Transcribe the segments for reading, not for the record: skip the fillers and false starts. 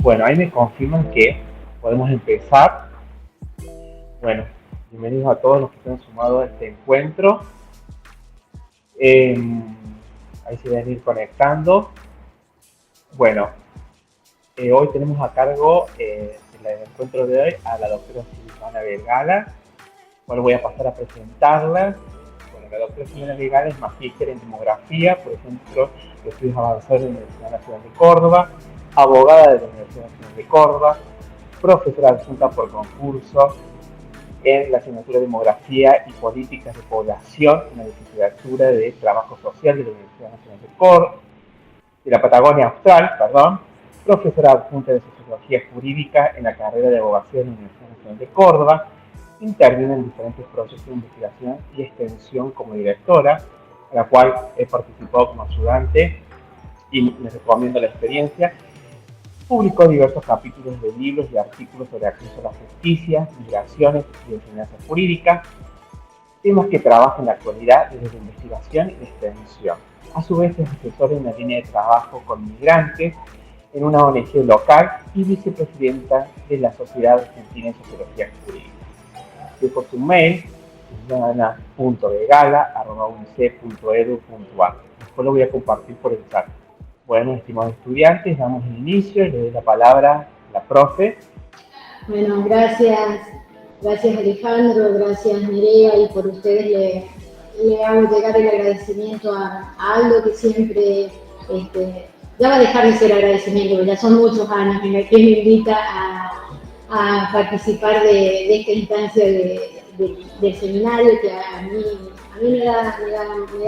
Bueno, ahí me confirman que podemos empezar. Bueno, bienvenidos a todos los que se han sumado a este encuentro. Ahí se van a ir conectando. Bueno, hoy tenemos a cargo del encuentro de hoy a la doctora Silvana Vergara, cual voy a pasar a presentarla. Bueno, la doctora Silvana Vergara es magíster en demografía, por ejemplo, de estudios avanzados en la Universidad Nacional de Córdoba, abogada de la Universidad Nacional de Córdoba, profesora adjunta por concurso en la asignatura de Demografía y Políticas de Población en la licenciatura de Trabajo Social de la Universidad Nacional de Córdoba, de la Patagonia Austral, profesora adjunta de Sociología Jurídica en la carrera de Abogacía de la Universidad Nacional de Córdoba, interviene en diferentes procesos de investigación y extensión como directora, a la cual he participado como ayudante y les recomiendo la experiencia. Publicó diversos capítulos de libros y artículos sobre acceso a la justicia, migraciones y enseñanza jurídica, temas que trabaja en la actualidad desde la investigación y la extensión. A su vez es asesor en la línea de trabajo con migrantes en una ONG local y vicepresidenta de la Sociedad Argentina de Sociología Jurídica. Dejo su mail, silvana.vergara@unice.edu.ar. Después lo voy a compartir por el chat. Bueno, estimados estudiantes, damos el inicio y le doy la palabra a la profe. Bueno, gracias Alejandro, gracias Nerea, y por ustedes le hago llegar el agradecimiento a Aldo, que siempre, ya va a dejar de ser agradecimiento, porque ya son muchos años en el que me invita a participar de esta instancia del seminario, que a mí me da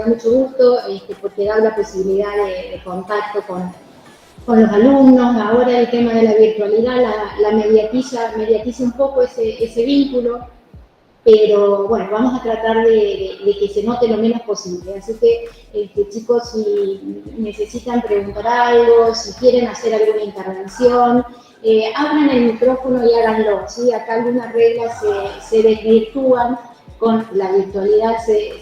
mucho gusto, porque da la posibilidad de contacto con los alumnos. Ahora el tema de la virtualidad la mediatiza un poco ese vínculo, pero bueno, vamos a tratar de que se note lo menos posible. Así que chicos, si necesitan preguntar algo, si quieren hacer alguna intervención, abran el micrófono y háganlo, ¿sí? Acá algunas reglas se desvirtúan con la virtualidad, se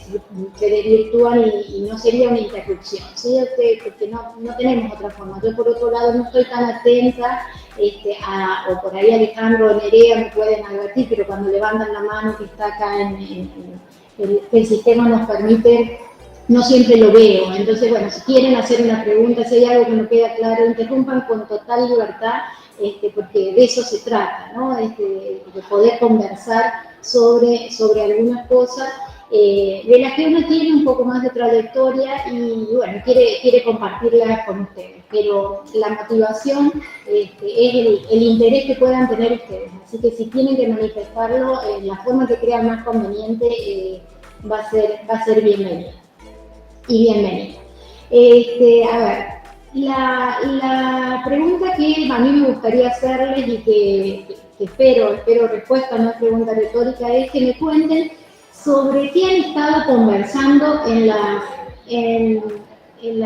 desvirtúan y no sería una interrupción, ¿sí? Porque no tenemos otra forma. Yo, por otro lado, no estoy tan atenta, o por ahí Alejandro o Nerea me pueden advertir, pero cuando levantan la mano que está acá el sistema nos permite, no siempre lo veo. Entonces, bueno, si quieren hacer una pregunta, si hay algo que no queda claro, interrumpan con total libertad, porque de eso se trata, ¿no? De poder conversar sobre algunas cosas de las que uno tiene un poco más de trayectoria y, bueno, quiere compartirlas con ustedes. Pero la motivación es el interés que puedan tener ustedes. Así que si tienen que manifestarlo, la forma que crean más conveniente va a ser bienvenida. Y bienvenida. A ver, la pregunta que a mí me gustaría hacerles y que espero respuesta, no es pregunta retórica, es que me cuenten sobre qué han estado conversando en las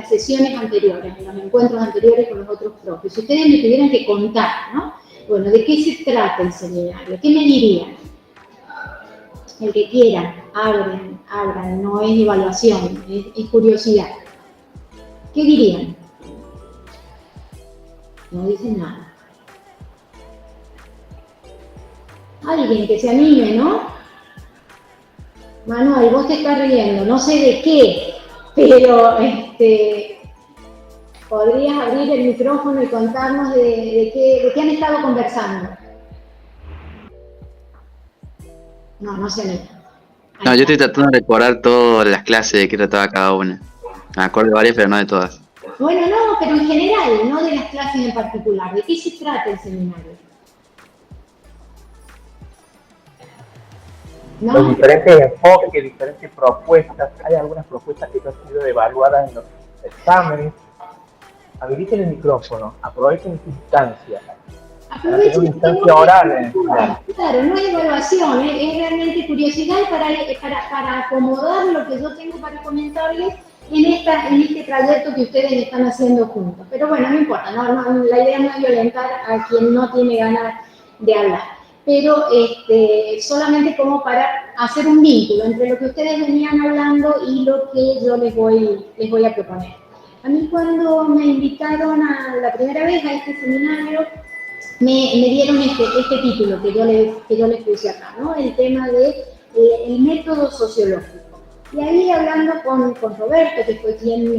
sesiones anteriores, en los encuentros anteriores con los otros profes. Si ustedes me tuvieran que contar, ¿no? Bueno, ¿de qué se trata el seminario? ¿Qué me dirían? El que quiera, abran, no es evaluación, es curiosidad. ¿Qué dirían? No dicen nada. Alguien que se anime, ¿no? Manuel, vos te estás riendo, no sé de qué, pero podrías abrir el micrófono y contarnos de qué han estado conversando. No se anima. No, yo estoy tratando de recordar todas las clases de qué trataba cada una. Me acuerdo de varias, pero no de todas. Bueno, no, pero en general, no de las clases en particular. ¿De qué se trata el seminario? ¿No? Los diferentes enfoques, diferentes propuestas. Hay algunas propuestas que no han sido evaluadas en los exámenes. habiliten el micrófono, aprovechen esta instancia. Para tener Aprovechen una que instancia oral en el final. claro, no hay evaluación, es realmente curiosidad para acomodar lo que yo tengo para comentarles en este trayecto que ustedes están haciendo juntos. Pero bueno, no importa, la idea no es violentar a quien no tiene ganas de hablar, pero solamente como para hacer un vínculo entre lo que ustedes venían hablando y lo que yo les voy a proponer. A mí cuando me invitaron a la primera vez a este seminario, me dieron este título que yo les puse acá, ¿no? El tema de el método sociológico. Y ahí hablando con Roberto, que fue quien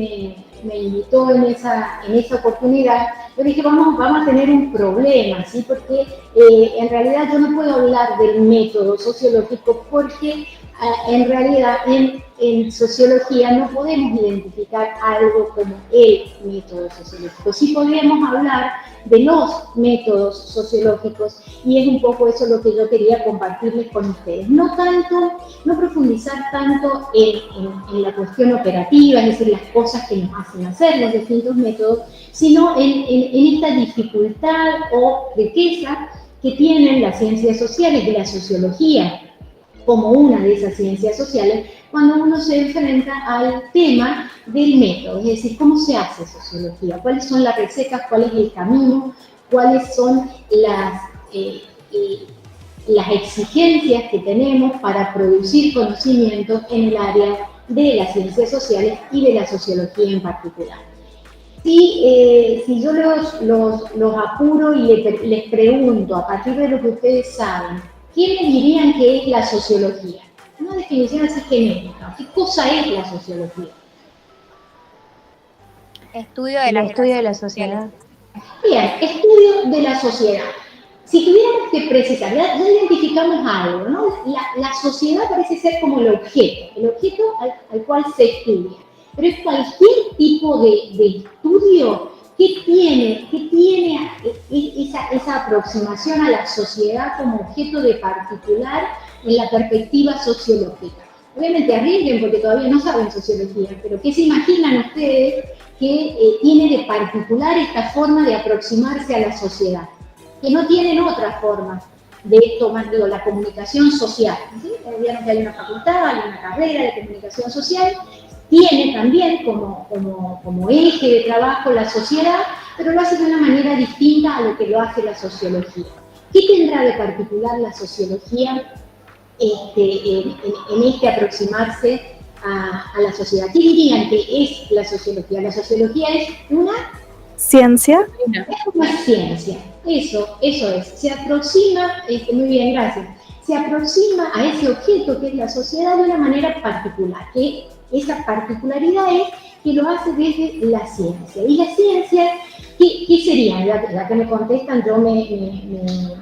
me invitó en esa oportunidad, yo dije, vamos a tener un problema, ¿sí? Porque en realidad yo no puedo hablar del método sociológico porque en realidad en sociología no podemos identificar algo como el método sociológico. Sí podemos hablar de los métodos sociológicos y es un poco eso lo que yo quería compartirles con ustedes. No profundizar tanto en la cuestión operativa, es decir, las cosas que nos hacen hacer los distintos métodos, sino en esta dificultad o riqueza que tienen las ciencias sociales y la sociología como una de esas ciencias sociales, cuando uno se enfrenta al tema del método, es decir, cómo se hace sociología, cuáles son las recetas, cuál es el camino, cuáles son las exigencias que tenemos para producir conocimientos en el área de las ciencias sociales y de la sociología en particular. Si yo los apuro y les pregunto, a partir de lo que ustedes saben, ¿qué me dirían que es la sociología? Una definición así genérica. ¿Qué cosa es la sociología? Estudio de la sociedad. Bien, estudio de la sociedad. Si tuviéramos que precisar, ya identificamos algo, ¿no? La sociedad parece ser como el objeto al cual se estudia. Pero es cualquier tipo de estudio que tiene esa aproximación a la sociedad como objeto de particular en la perspectiva sociológica. Obviamente arriesguen porque todavía no saben sociología, pero ¿qué se imaginan ustedes que tiene de particular esta forma de aproximarse a la sociedad? Que no tienen otras formas de tomar la comunicación social. ¿Sí? Vieron que hay una facultad, hay una carrera de comunicación social, tiene también como eje de trabajo la sociedad, pero lo hace de una manera distinta a lo que lo hace la sociología. ¿Qué tendrá de particular la sociología en este aproximarse a la sociedad? ¿Qué dirían que es la sociología? La sociología es una ciencia. Es una ciencia, eso es. Se aproxima, muy bien, gracias. Se aproxima a ese objeto que es la sociedad de una manera particular, que esa particularidad es que lo hace desde la ciencia. ¿Y la ciencia qué sería? Ya que me contestan, yo me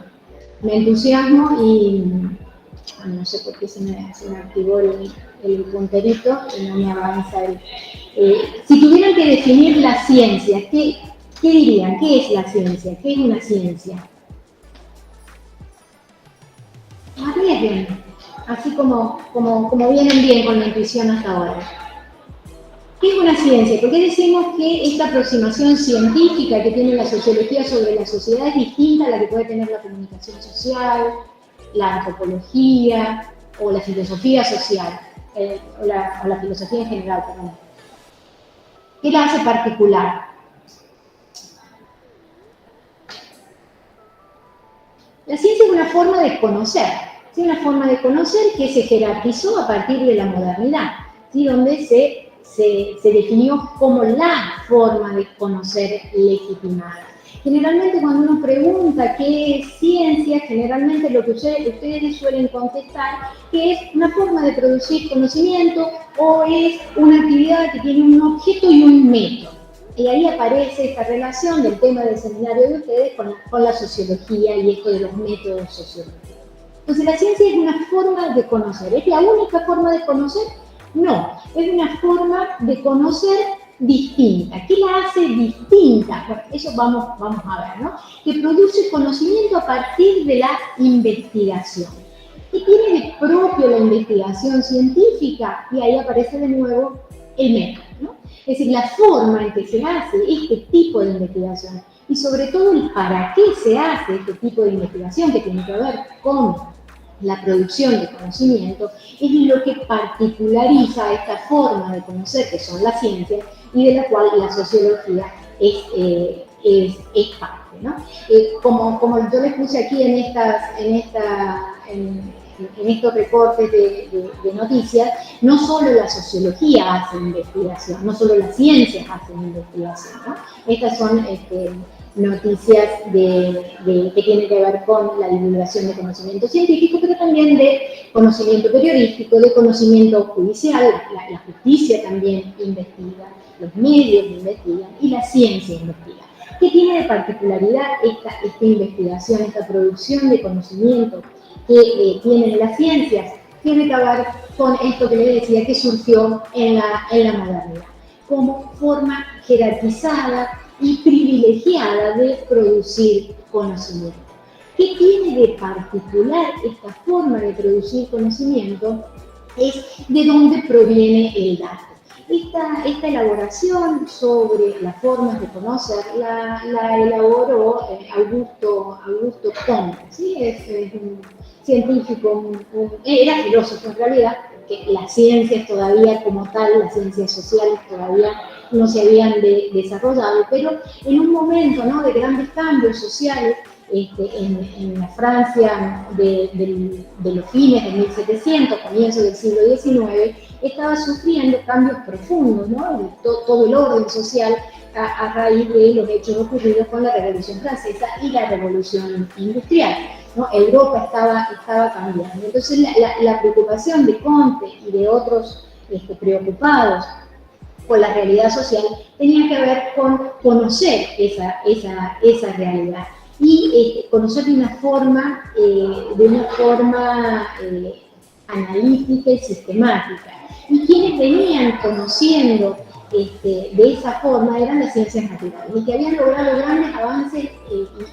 entusiasmo y no sé por qué se me activó el punterito y no me avanza si tuvieran que definir la ciencia, ¿qué dirían? ¿Qué es la ciencia? ¿Qué es una ciencia? Arriesguen, así como vienen bien con la intuición hasta ahora. ¿Qué es una ciencia? ¿Por qué decimos que esta aproximación científica que tiene la sociología sobre la sociedad es distinta a la que puede tener la comunicación social, la antropología o la filosofía social, o la filosofía en general, perdón? ¿Qué la hace particular? La ciencia es una forma de conocer, ¿sí? Una forma de conocer que se jerarquizó a partir de la modernidad, ¿sí? Donde se definió como la forma de conocer legitimada. Generalmente cuando uno pregunta qué es ciencia, generalmente lo que ustedes suelen contestar que es una forma de producir conocimiento o es una actividad que tiene un objeto y un método. Y ahí aparece esta relación del tema del seminario de ustedes con la sociología y esto de los métodos sociológicos. Entonces la ciencia es una forma de conocer. ¿Es la única forma de conocer? No, es una forma de conocer distinta. ¿Qué la hace distinta? Bueno, eso vamos a ver, ¿no? Que produce conocimiento a partir de la investigación. ¿Qué tiene de propio la investigación científica? Y ahí aparece de nuevo el método, ¿no? Es decir, la forma en que se hace este tipo de investigación y sobre todo el para qué se hace este tipo de investigación que tiene que ver con la producción de conocimiento, es lo que particulariza esta forma de conocer que son las ciencias y de la cual la sociología es parte, ¿no? Como yo les puse aquí en estos reportes de noticias, no solo la sociología hace investigación, no solo las ciencias hacen investigación, ¿no? Estas son noticias que tienen que ver con la divulgación de conocimiento científico, pero también de conocimiento periodístico, de conocimiento judicial. La justicia también investiga, los medios investigan y la ciencia investiga. ¿Qué tiene de particularidad esta investigación, esta producción de conocimiento que tienen las ciencias? Tiene que ver con esto que les decía que surgió en la modernidad, como forma jerarquizada y privilegiada de producir conocimiento. ¿Qué tiene de particular esta forma de producir conocimiento? Es de dónde proviene el dato. Esta elaboración sobre las formas de conocer la elaboró Augusto Comte, ¿sí? Es un científico, era filósofo en realidad, que las ciencias todavía como tal, las ciencias sociales todavía no se habían desarrollado, pero en un momento, ¿no?, de grandes cambios sociales, en la Francia de los fines de 1700, comienzo del siglo XIX, estaba sufriendo cambios profundos, ¿no? Todo el orden social a raíz de los hechos ocurridos con la Revolución Francesa y la Revolución Industrial, ¿no? Europa estaba cambiando. Entonces la preocupación de Comte y de otros preocupados con la realidad social tenía que ver con conocer esa realidad y conocer de una forma analítica y sistemática. Y quienes venían conociendo de esa forma eran las ciencias naturales, y que habían logrado grandes avances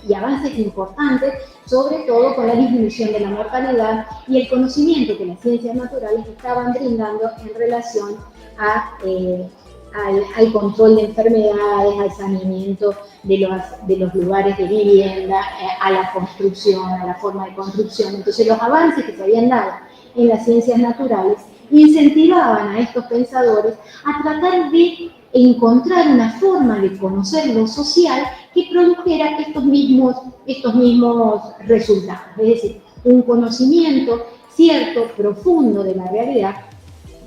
y avances importantes, sobre todo con la disminución de la mortalidad y el conocimiento que las ciencias naturales estaban brindando en relación al control de enfermedades, al saneamiento de los lugares de vivienda, a la construcción, a la forma de construcción. Entonces los avances que se habían dado en las ciencias naturales incentivaban a estos pensadores a tratar de encontrar una forma de conocer lo social que produjera estos mismos resultados, es decir, un conocimiento cierto, profundo de la realidad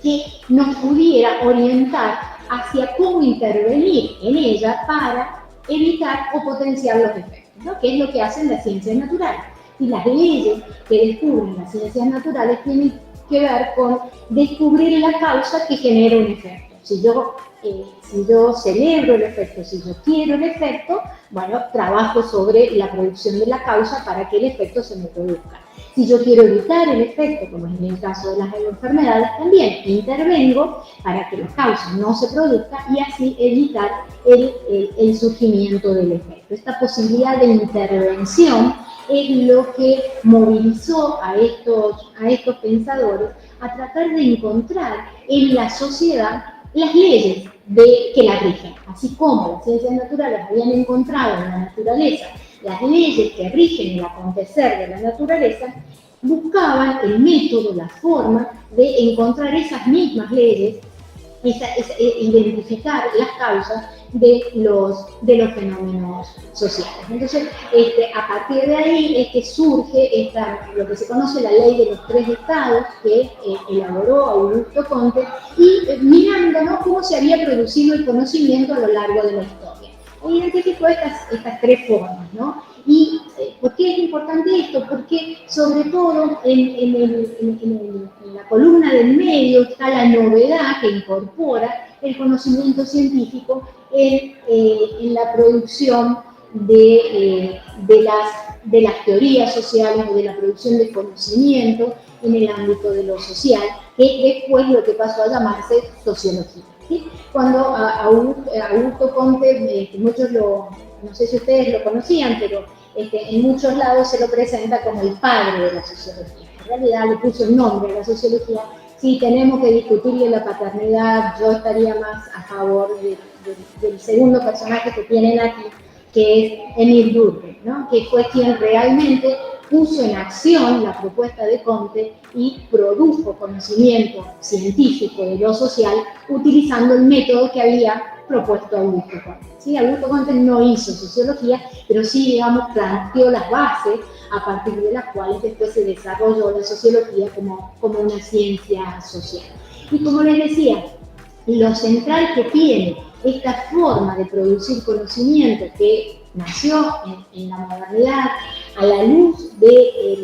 que nos pudiera orientar hacia cómo intervenir en ella para evitar o potenciar los efectos, ¿no? Que es lo que hacen las ciencias naturales. Y las leyes que descubren las ciencias naturales tienen que ver con descubrir la causa que genera un efecto. Si yo celebro el efecto, si yo quiero el efecto, bueno, trabajo sobre la producción de la causa para que el efecto se me produzca. Si yo quiero evitar el efecto, como es en el caso de las enfermedades, también intervengo para que la causa no se produzca y así evitar el surgimiento del efecto. Esta posibilidad de intervención es lo que movilizó a estos pensadores a tratar de encontrar en la sociedad las leyes que la rigen. Así como las ciencias naturales habían encontrado en la naturaleza las leyes que rigen el acontecer de la naturaleza, buscaban el método, la forma de encontrar esas mismas leyes, identificar las causas de los fenómenos sociales. Entonces, a partir de ahí es que surge lo que se conoce la ley de los tres estados que elaboró Augusto Comte y mirando, ¿no?, cómo se había producido el conocimiento a lo largo de la historia. Identificó estas tres formas, ¿no? ¿Y por qué es importante esto? Porque sobre todo en la columna del medio está la novedad que incorpora el conocimiento científico en la producción de las teorías sociales o de la producción de conocimiento en el ámbito de lo social, que es después lo que pasó a llamarse sociología. ¿Sí? Cuando Augusto Comte, muchos no sé si ustedes lo conocían, pero en muchos lados se lo presenta como el padre de la sociología. En realidad le puso el nombre a la sociología si tenemos que discutirle la paternidad, yo estaría más a favor del segundo personaje que tienen aquí, que es Émile Durkheim, ¿no? Que fue quien realmente puso en acción la propuesta de Comte y produjo conocimiento científico de lo social utilizando el método que había propuesto Augusto Comte. ¿Sí? Augusto Comte no hizo sociología, pero sí, digamos, planteó las bases a partir de las cuales después se desarrolló la sociología como una ciencia social. Y como les decía, lo central que tiene esta forma de producir conocimiento que nació en la modernidad a la luz de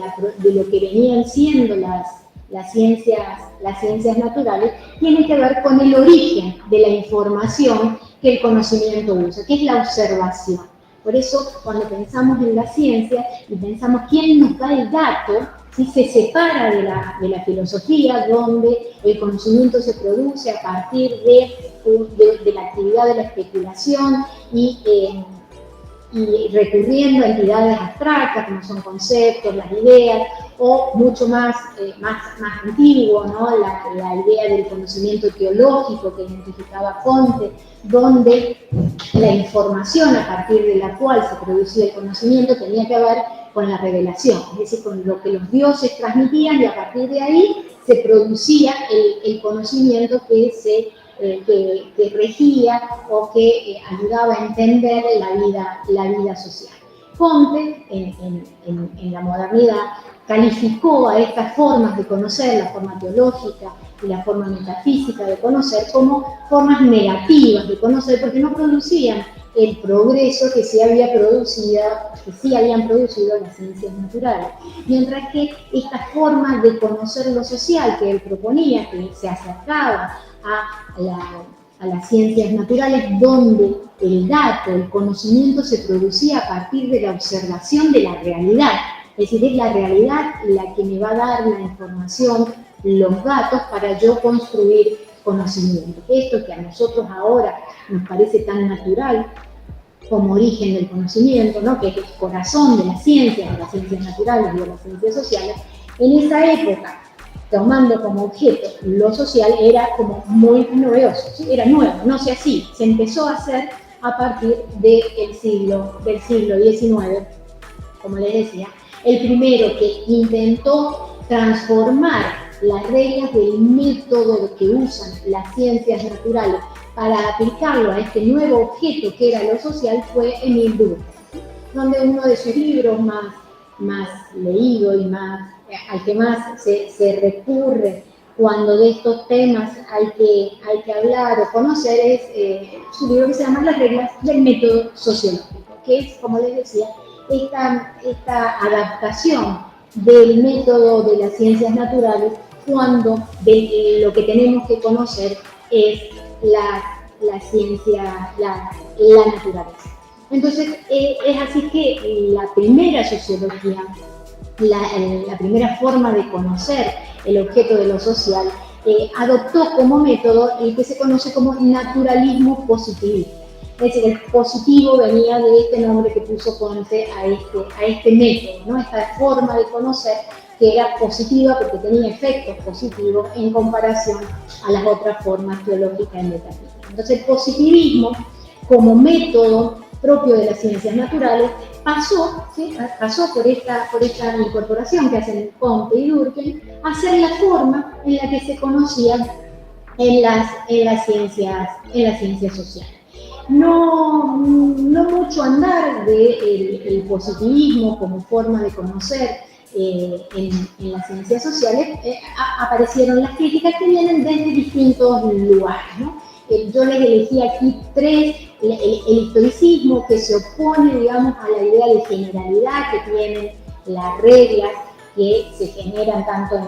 lo que venían siendo las ciencias naturales, tiene que ver con el origen de la información que el conocimiento usa, que es la observación. Por eso, cuando pensamos en la ciencia y pensamos quién nos da el dato, ¿sí? Se separa de la filosofía, donde el conocimiento se produce a partir de la actividad de la especulación y recurriendo a entidades abstractas como son conceptos, las ideas, o mucho más antiguo, ¿no? la idea del conocimiento teológico que identificaba Comte, donde la información a partir de la cual se producía el conocimiento tenía que ver con la revelación, es decir, con lo que los dioses transmitían, y a partir de ahí se producía el conocimiento que regía o que ayudaba a entender la vida social. Comte, en la modernidad, calificó a estas formas de conocer, la forma teológica y la forma metafísica de conocer, como formas negativas de conocer, porque no producían el progreso que sí habían producido las ciencias naturales. Mientras que esta forma de conocer lo social que él proponía, que se acercaba a las ciencias naturales, donde el dato, el conocimiento se producía a partir de la observación de la realidad. Es decir, es la realidad la que me va a dar la información, los datos, para yo construir conocimiento. Esto que a nosotros ahora nos parece tan natural como origen del conocimiento, ¿no? Que es el corazón de las ciencias naturales y de las ciencias sociales, en esa época, tomando como objeto lo social, era como muy novedoso, ¿sí? Era nuevo, no se hacía, se empezó a hacer a partir del siglo XIX, como les decía, el primero que intentó transformar las reglas del método que usan las ciencias naturales para aplicarlo a este nuevo objeto que era lo social fue Émile Durkheim, donde uno de sus libros más leído y al que más se recurre cuando de estos temas hay que hablar o conocer es su libro que se llama Las reglas del método sociológico, que es, como les decía, esta adaptación del método de las ciencias naturales cuando lo que tenemos que conocer es la ciencia, la naturaleza. Entonces, es así que la primera sociología, la primera forma de conocer el objeto de lo social, adoptó como método el que se conoce como naturalismo positivista. Es decir, el positivo venía de este nombre que puso Comte a este método, ¿no? Esta forma de conocer que era positiva porque tenía efectos positivos en comparación a las otras formas teológicas y metafísicas. Entonces, el positivismo, como método propio de las ciencias naturales, pasó por esta incorporación que hacen Comte y Durkheim a ser la forma en la que se conocían en las ciencias sociales. No mucho andar del positivismo como forma de conocer en las ciencias sociales, aparecieron las críticas que vienen desde distintos lugares, ¿no? Yo les elegí aquí tres: el historicismo, que se opone, digamos, a la idea de generalidad que tienen las reglas que se generan tanto en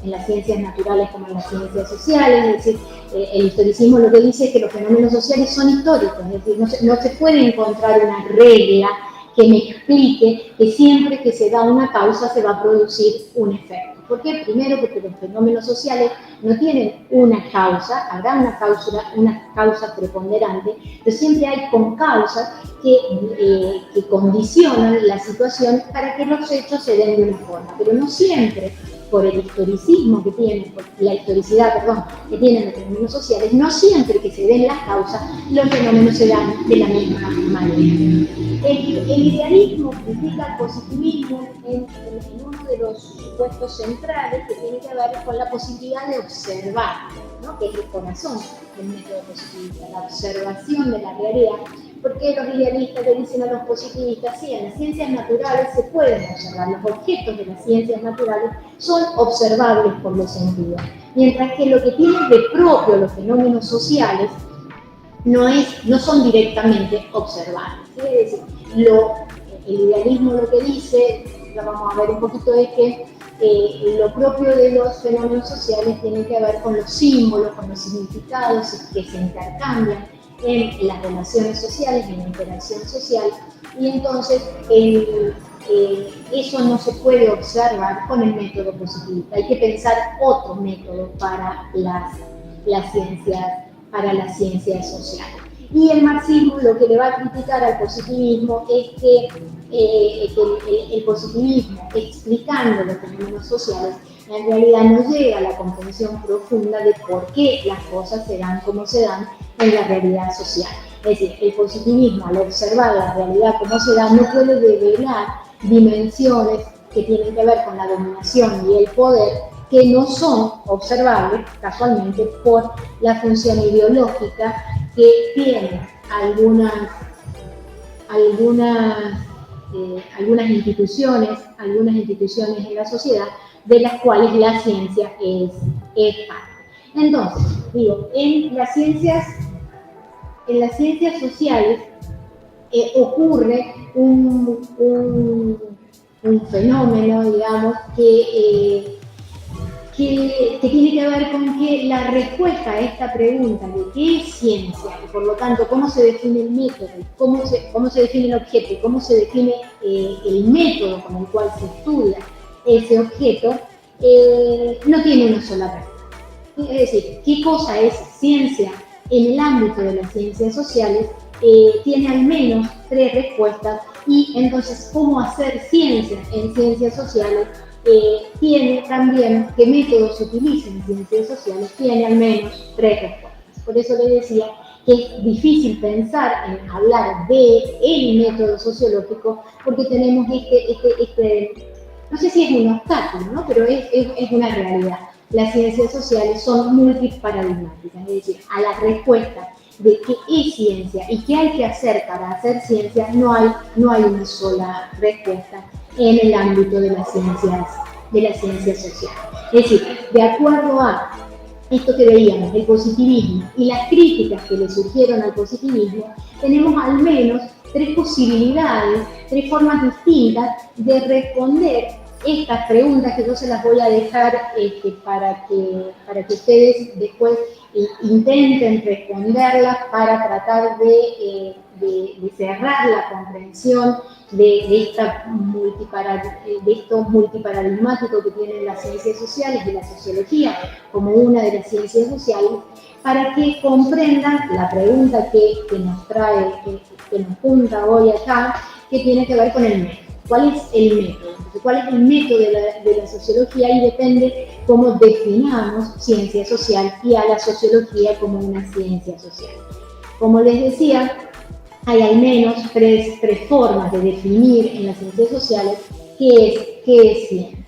las ciencias naturales como en las ciencias sociales. Es decir, el historicismo lo que dice es que los fenómenos sociales son históricos, es decir, no se puede encontrar una regla que me explique que siempre que se da una causa se va a producir un efecto. ¿Por qué? Primero, porque los fenómenos sociales no tienen una causa, habrá una causa preponderante, pero siempre hay concausas que condicionan la situación para que los hechos se den de una forma, pero no siempre por el historicismo que tienen, por la historicidad, perdón, que tienen los fenómenos sociales, no siempre que se den las causas, los fenómenos se dan de la misma manera. El idealismo critica el positivismo en uno de los supuestos centrales que tiene que ver con la posibilidad de observar, ¿no? Que es el corazón del método positivista, la observación de la realidad. Porque los idealistas le dicen a los positivistas, sí, en las ciencias naturales se pueden observar, los objetos de las ciencias naturales son observables por los sentidos, mientras que lo que tienen de propio los fenómenos sociales no son directamente observables. ¿Sí? Es decir, el idealismo lo que dice, lo vamos a ver un poquito, es que lo propio de los fenómenos sociales tiene que ver con los símbolos, con los significados que se intercambian en las relaciones sociales, en la interacción social, y entonces eso no se puede observar con el método positivista. Hay que pensar otro método para las ciencias sociales. Y el marxismo lo que le va a criticar al positivismo es que el positivismo, explicando los fenómenos sociales, en realidad no llega a la comprensión profunda de por qué las cosas se dan como se dan en la realidad social. Es decir, el positivismo, al observar la realidad como se da, no puede develar dimensiones que tienen que ver con la dominación y el poder que no son observables casualmente por la función ideológica que tienen algunas instituciones en la sociedad, de las cuales la ciencia es parte. Entonces, digo, en las ciencias sociales ocurre un fenómeno, digamos, que tiene que ver con que la respuesta a esta pregunta de qué es ciencia y por lo tanto cómo se define el método, cómo se define el objeto y cómo se define el método con el cual se estudia ese objeto, no tiene una sola respuesta. Es decir, qué cosa es ciencia en el ámbito de las ciencias sociales tiene al menos 3 respuestas, y entonces cómo hacer ciencia en ciencias sociales tiene también, qué métodos se utilizan en ciencias sociales, tiene al menos 3 respuestas. Por eso le decía que es difícil pensar en hablar del método sociológico, porque tenemos no sé si es un obstáculo, ¿no? Pero es una realidad. Las ciencias sociales son multiparadigmáticas, es decir, a la respuesta de qué es ciencia y qué hay que hacer para hacer ciencia, no hay una sola respuesta en el ámbito de las ciencias sociales. Es decir, de acuerdo a esto que veíamos, el positivismo y las críticas que le surgieron al positivismo, tenemos al menos 3 posibilidades, 3 formas distintas de responder estas preguntas, que yo se las voy a dejar para que ustedes después intenten responderlas, para tratar de cerrar la comprensión de estos multiparadigmáticos que tienen las ciencias sociales y la sociología como una de las ciencias sociales, para que comprendan la pregunta que nos junta hoy acá, que tiene que ver con el método. ¿Cuál es el método? ¿Cuál es el método de la sociología? Y depende cómo definamos ciencia social y a la sociología como una ciencia social. Como les decía, hay al menos tres formas de definir en las ciencias sociales qué es ciencia.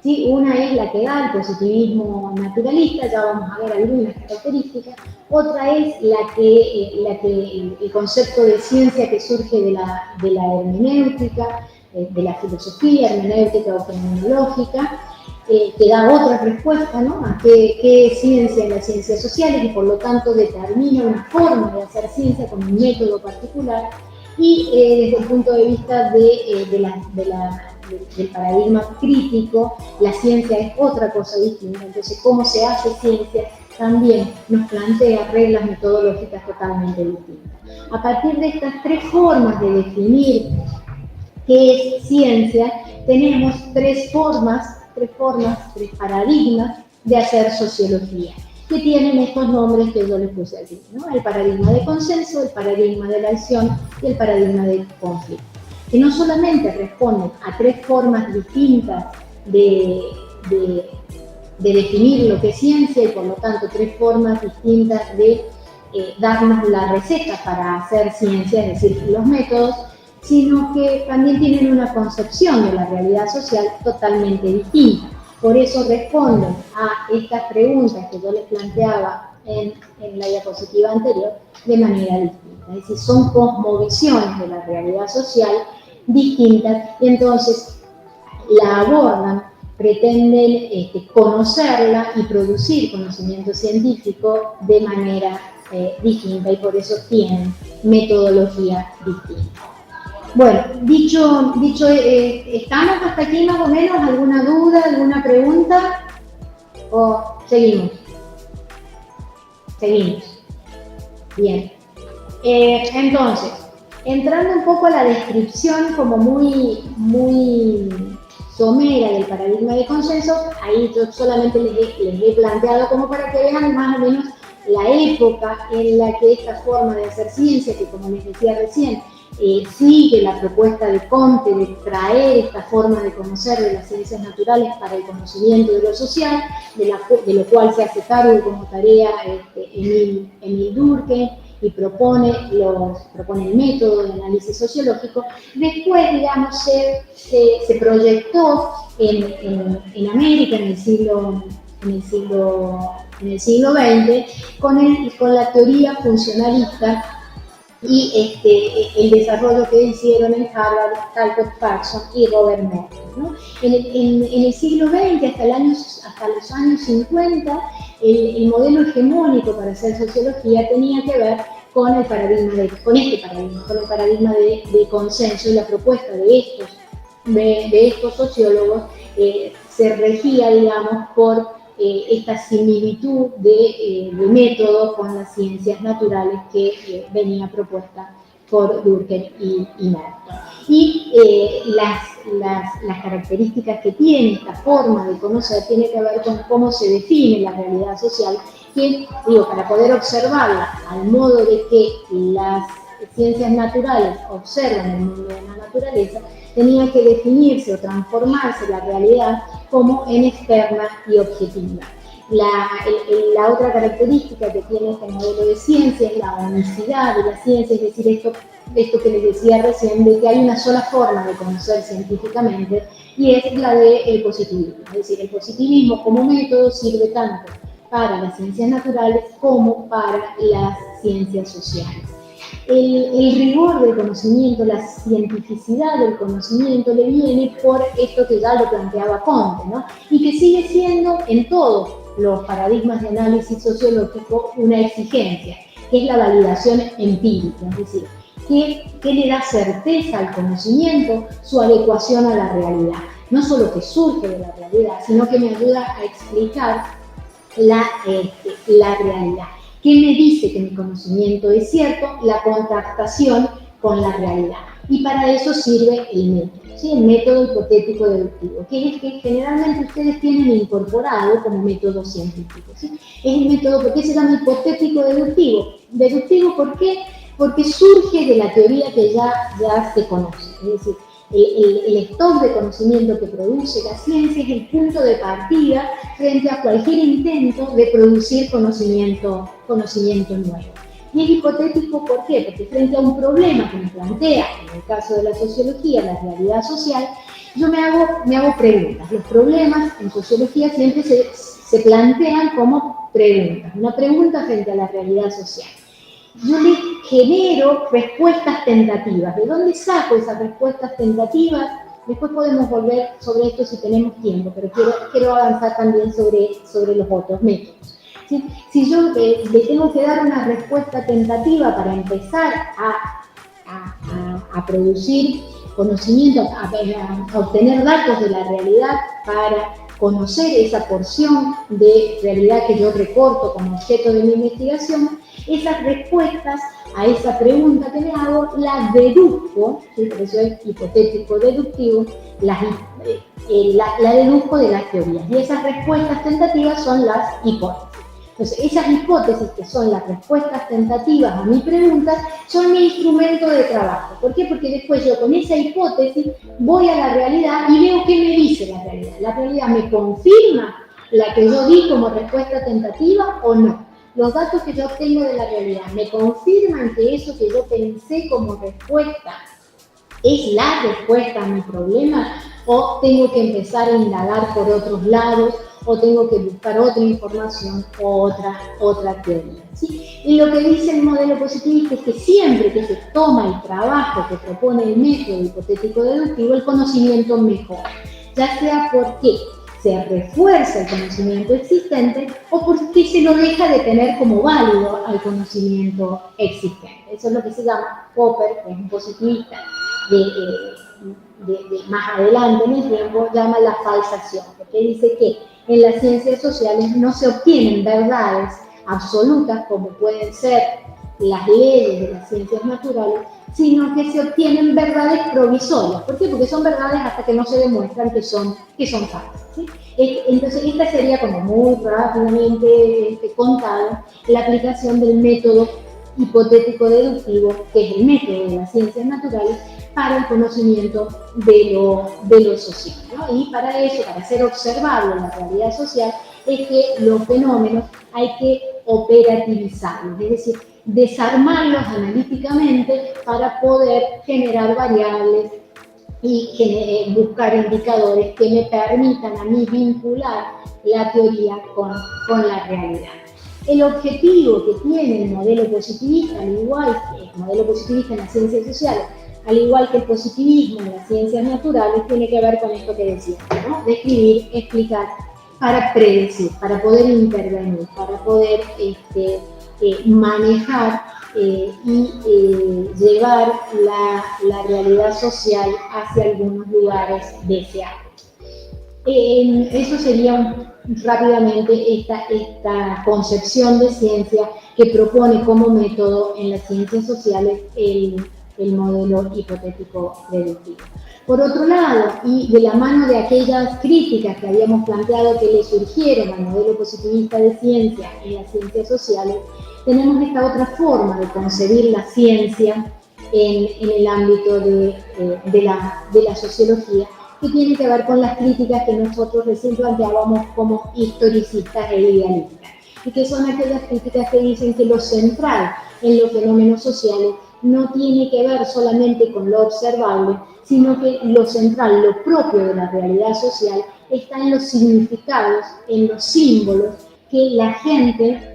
¿Sí? Una es la que da el positivismo naturalista, ya vamos a ver algunas características. Otra es el concepto de ciencia que surge de la hermenéutica, de la filosofía hermenéutica o fenomenológica, que da otra respuesta, ¿no?, a qué es ciencia en las ciencias sociales, y por lo tanto determina una forma de hacer ciencia con un método particular. Y desde el punto de vista del paradigma crítico, la ciencia es otra cosa distinta. Entonces, cómo se hace ciencia también nos plantea reglas metodológicas totalmente distintas. A partir de estas 3 formas de definir qué es ciencia, tenemos 3 paradigmas de hacer sociología, que tienen estos nombres que yo les puse aquí, ¿no? El paradigma de consenso, el paradigma de la acción y el paradigma de conflicto, que no solamente responden a 3 formas distintas de de definir lo que es ciencia y por lo tanto 3 formas distintas de darnos la receta para hacer ciencia, es decir, los métodos, sino que también tienen una concepción de la realidad social totalmente distinta. Por eso responden a estas preguntas que yo les planteaba en la diapositiva anterior de manera distinta. Es decir, son cosmovisiones de la realidad social distintas y entonces la abordan, pretenden conocerla y producir conocimiento científico de manera distinta y por eso tienen metodología distinta. Bueno, dicho ¿estamos hasta aquí más o menos? ¿Alguna duda, alguna pregunta? ¿O seguimos? Seguimos. Bien. Entonces, entrando un poco a la descripción como muy somera del paradigma de consenso, ahí yo solamente les he planteado como para que vean más o menos la época en la que esta forma de hacer ciencia, que como les decía recién, sigue la propuesta de Comte de traer esta forma de conocer de las ciencias naturales para el conocimiento de lo social, de lo cual se hace cargo como tarea Emil Durkheim y propone el método de análisis sociológico. Después, digamos, se proyectó en América en el siglo XX con la teoría funcionalista y el desarrollo que hicieron en Harvard, Talcott Parsons y Robert Merton, ¿no? En el siglo XX, hasta los años 50, el modelo hegemónico para hacer sociología tenía que ver con el paradigma de consenso, y la propuesta de estos sociólogos se regía, digamos, por esta similitud de método con las ciencias naturales que venía propuesta por Durkheim y Merton. Y las características que tiene esta forma de conocer tiene que ver con cómo se define la realidad social, que, para poder observarla al modo de que las ciencias naturales observan el mundo de la naturaleza, tenía que definirse o transformarse la realidad como en externa y objetiva. La otra característica que tiene este modelo de ciencia es la unicidad de la ciencia, es decir, esto que les decía recién, de que hay una sola forma de conocer científicamente, y es la del positivismo. Es decir, el positivismo como método sirve tanto para las ciencias naturales como para las ciencias sociales. El rigor del conocimiento, la cientificidad del conocimiento le viene por esto que ya lo planteaba Comte, ¿no? Y que sigue siendo en todos los paradigmas de análisis sociológico una exigencia, que es la validación empírica, es decir, que le da certeza al conocimiento, su adecuación a la realidad. No solo que surge de la realidad, sino que me ayuda a explicar la realidad. ¿Qué me dice que mi conocimiento es cierto? La contrastación con la realidad. Y para eso sirve el método, ¿sí? El método hipotético deductivo, que es el que generalmente ustedes tienen incorporado como método científico, ¿sí? Es el método, ¿por qué se llama hipotético deductivo? Deductivo, ¿por qué? Porque surge de la teoría que ya se conoce, es decir, el stock de conocimiento que produce la ciencia es el punto de partida frente a cualquier intento de producir conocimiento nuevo. Y es hipotético, ¿por qué? Porque frente a un problema que me plantea, en el caso de la sociología, la realidad social, yo me hago preguntas. Los problemas en sociología siempre se plantean como preguntas, una pregunta frente a la realidad social. Yo le genero respuestas tentativas. ¿De dónde saco esas respuestas tentativas? Después podemos volver sobre esto si tenemos tiempo, pero quiero avanzar también sobre los otros métodos. ¿Sí? Si yo le tengo que dar una respuesta tentativa para empezar a producir conocimiento, a obtener datos de la realidad para conocer esa porción de realidad que yo recorto como objeto de mi investigación, esas respuestas a esa pregunta que me hago las deduzco, ¿sí? Por eso es hipotético deductivo, la deduzco de las teorías. Y esas respuestas tentativas son las hipótesis. Entonces, esas hipótesis, que son las respuestas tentativas a mi pregunta, son mi instrumento de trabajo. ¿Por qué? Porque después yo con esa hipótesis voy a la realidad y veo qué me dice la realidad. ¿La realidad me confirma la que yo di como respuesta tentativa o no? Los datos que yo obtengo de la realidad me confirman que eso que yo pensé como respuesta es la respuesta a mi problema, o tengo que empezar a indagar por otros lados, o tengo que buscar otra información o otra teoría, ¿sí? Y lo que dice el modelo positivista es que siempre que se toma el trabajo que propone el método hipotético deductivo, el conocimiento mejora, ya sea porque se refuerza el conocimiento existente o porque se lo deja de tener como válido al conocimiento existente. Eso es lo que se llama Popper, que es un positivista más adelante en el tiempo, llama la falsación, porque dice que en las ciencias sociales no se obtienen verdades absolutas como pueden ser las leyes de las ciencias naturales, sino que se obtienen verdades provisorias. ¿Por qué? Porque son verdades hasta que no se demuestran que son falsas, ¿sí? Entonces, esta sería, como muy rápidamente contado, la aplicación del método hipotético deductivo, que es el método de las ciencias naturales, para el conocimiento de lo social, ¿no? Y para eso, para hacer observable la realidad social, es que los fenómenos hay que operativizarlos, es decir, desarmarlos analíticamente para poder generar variables y buscar indicadores que me permitan a mí vincular la teoría con la realidad. El objetivo que tiene el modelo positivista, al igual que el modelo positivista en las ciencias sociales, al igual que el positivismo en las ciencias naturales, tiene que ver con esto que decía, ¿no? Describir, explicar, para predecir, para poder intervenir, para poder manejar y llevar la realidad social hacia algunos lugares deseados. Eso sería rápidamente esta concepción de ciencia que propone como método en las ciencias sociales el modelo hipotético deductivo. Por otro lado, y de la mano de aquellas críticas que habíamos planteado que le surgieron al modelo positivista de ciencia en las ciencias sociales, tenemos esta otra forma de concebir la ciencia en el ámbito de la sociología, que tiene que ver con las críticas que nosotros recién planteábamos como historicistas e idealistas, y que son aquellas críticas que dicen que lo central en los fenómenos sociales no tiene que ver solamente con lo observable, sino que lo central, lo propio de la realidad social, está en los significados, en los símbolos que la gente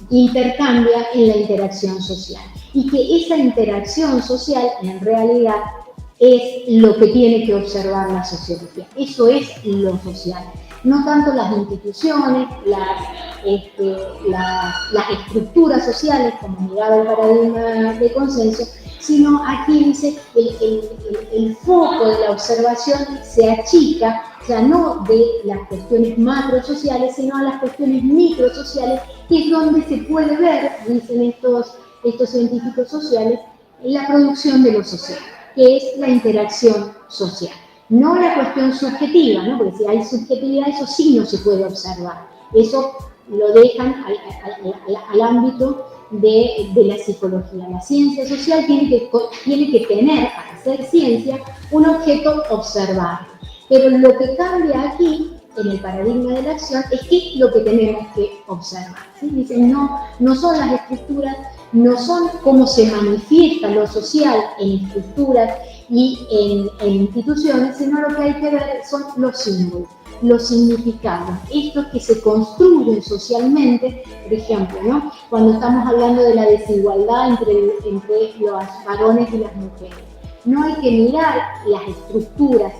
intercambia en la interacción social. Y que esa interacción social, en realidad, es lo que tiene que observar la sociología. Eso es lo social. No tanto las instituciones, las estructuras sociales, como miraba el paradigma de consenso, sino aquí dice el foco de la observación se achica ya no de las cuestiones macrosociales, sino a las cuestiones microsociales, que es donde se puede ver, dicen estos científicos sociales, la producción de lo social, que es la interacción social. No la cuestión subjetiva, ¿no? Porque si hay subjetividad, eso sí no se puede observar. Eso lo dejan al ámbito de la psicología. La ciencia social tiene que tener, para ser ciencia, un objeto observable. Pero lo que cambia aquí, en el paradigma de la acción, es qué es lo que tenemos que observar, ¿sí? Dicen, no son las estructuras, no son cómo se manifiesta lo social en estructuras y en instituciones, sino lo que hay que ver son los símbolos, los significados, estos que se construyen socialmente. Por ejemplo, ¿no? Cuando estamos hablando de la desigualdad entre los varones y las mujeres, no hay que mirar las estructuras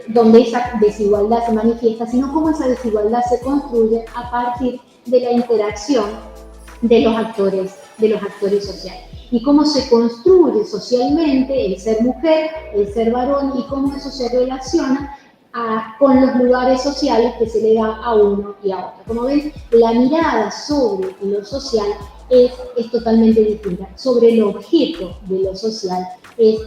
donde esa desigualdad se manifiesta, sino cómo esa desigualdad se construye a partir de la interacción de los actores sociales. Y cómo se construye socialmente el ser mujer, el ser varón, y cómo eso se relaciona con los lugares sociales que se le da a uno y a otro. Como ven, la mirada sobre lo social es totalmente distinta. Sobre el objeto de lo social es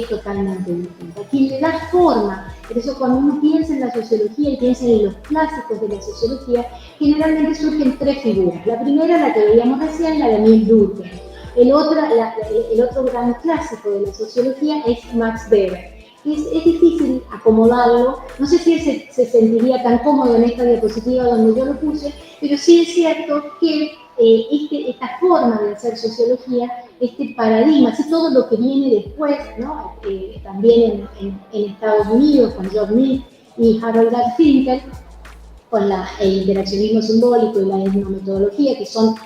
totalmente distinta. Quien le da forma, por eso cuando uno piensa en la sociología y piensa en los clásicos de la sociología, generalmente surgen tres figuras. La primera, la que veíamos recién, la de Emile Durkheim. El otro gran clásico de la sociología es Max Weber. Es difícil acomodarlo, no sé si se sentiría tan cómodo en esta diapositiva donde yo lo puse, pero sí es cierto que esta forma de hacer sociología, este paradigma, así todo lo que viene después, ¿no? También en Estados Unidos, con John Mead y Harold Garfinkel, con el interaccionismo simbólico y la etnometodología, que son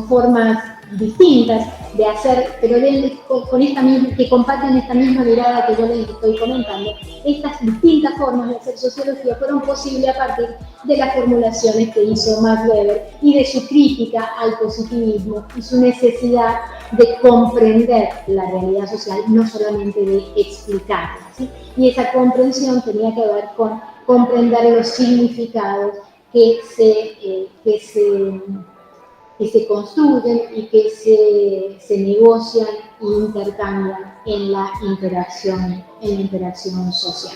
formas distintas de hacer, pero que comparten esta misma mirada que yo les estoy comentando. Estas distintas formas de hacer sociología fueron posibles a partir de las formulaciones que hizo Max Weber y de su crítica al positivismo y su necesidad de comprender la realidad social, no solamente de explicarla, ¿sí? Y esa comprensión tenía que ver con comprender los significados que se construyen y que se negocian e intercambian en la interacción social.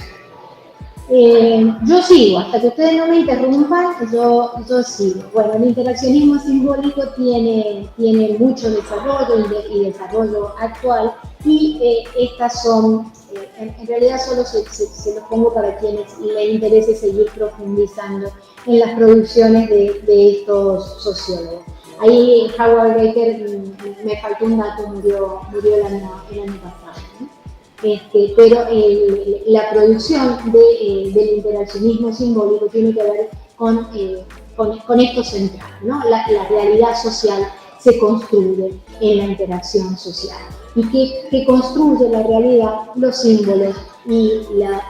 Yo sigo, hasta que ustedes no me interrumpan, yo sigo. Bueno, el interaccionismo simbólico tiene mucho desarrollo y desarrollo actual, y estas son, en realidad solo se los pongo para quienes les interese seguir profundizando en las producciones de estos sociólogos. Ahí Howard Baker, me faltó un dato, murió el año pasado, ¿no? Pero la producción del interaccionismo simbólico tiene que ver con esto central, ¿no? La realidad social se construye en la interacción social. ¿Y qué construye la realidad? Los símbolos y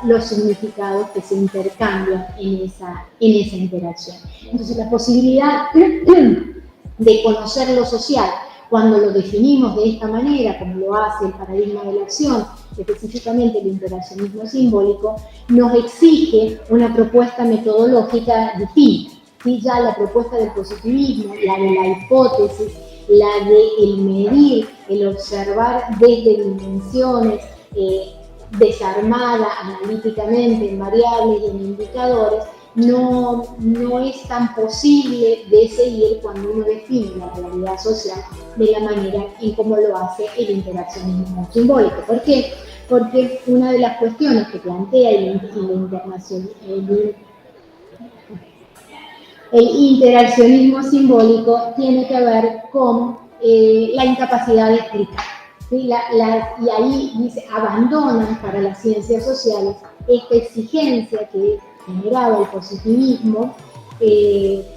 los significados que se intercambian en esa interacción. Entonces, la posibilidad de conocer lo social cuando lo definimos de esta manera, como lo hace el paradigma de la acción, específicamente el interaccionismo simbólico, nos exige una propuesta metodológica distinta. ¿Sí? Ya la propuesta del positivismo, la de la hipótesis, la de el medir, el observar desde dimensiones desarmada analíticamente en variables y en indicadores, no es tan posible de seguir cuando uno define la realidad social de la manera en como lo hace el interaccionismo simbólico. ¿Por qué? Porque una de las cuestiones que plantea el interaccionismo simbólico tiene que ver con la incapacidad de explicar. ¿Sí? Y ahí dice, abandonan para las ciencias sociales esta exigencia que generaba el positivismo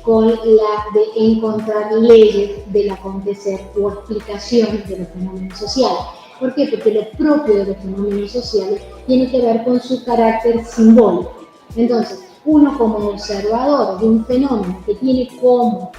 con la de encontrar leyes del acontecer o explicaciones de los fenómenos sociales. ¿Por qué? Porque lo propio de los fenómenos sociales tiene que ver con su carácter simbólico. Entonces, uno como observador de un fenómeno que tiene como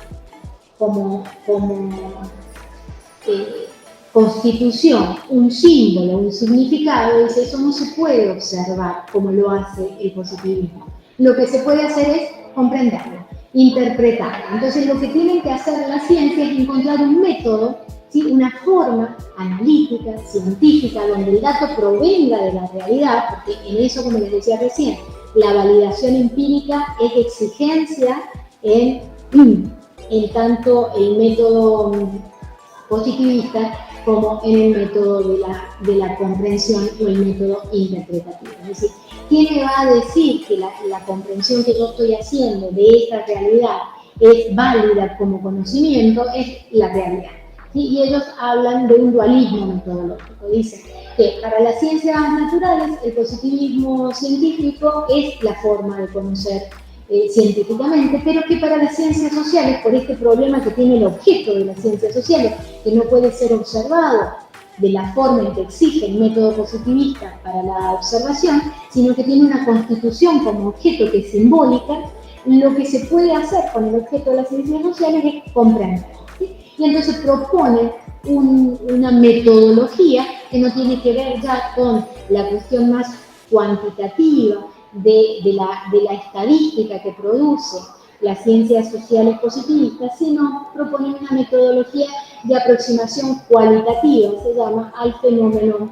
constitución un símbolo, un significado, dice, eso no se puede observar como lo hace el positivismo. Lo que se puede hacer es comprenderlo, interpretarlo. Entonces, lo que tienen que hacer las ciencias es encontrar un método, ¿sí? Una forma analítica, científica, donde el dato provenga de la realidad, porque en eso, como les decía recién, la validación empírica es exigencia en tanto el método positivista como en el método de la comprensión o el método interpretativo. Es decir, ¿quién me va a decir que la comprensión que yo estoy haciendo de esta realidad es válida como conocimiento? Es la realidad. ¿Sí? Y ellos hablan de un dualismo metodológico. Dicen que para las ciencias naturales el positivismo científico es la forma de conocer científicamente, pero que para las ciencias sociales, por este problema que tiene el objeto de las ciencias sociales, que no puede ser observado de la forma en que exige el método positivista para la observación, sino que tiene una constitución como objeto que es simbólica, lo que se puede hacer con el objeto de las ciencias sociales es comprender. ¿Sí? Y entonces propone una metodología que no tiene que ver ya con la cuestión más cuantitativa de la estadística que produce las ciencias sociales positivistas, sino propone una metodología de aproximación cualitativa, se llama, al fenómeno,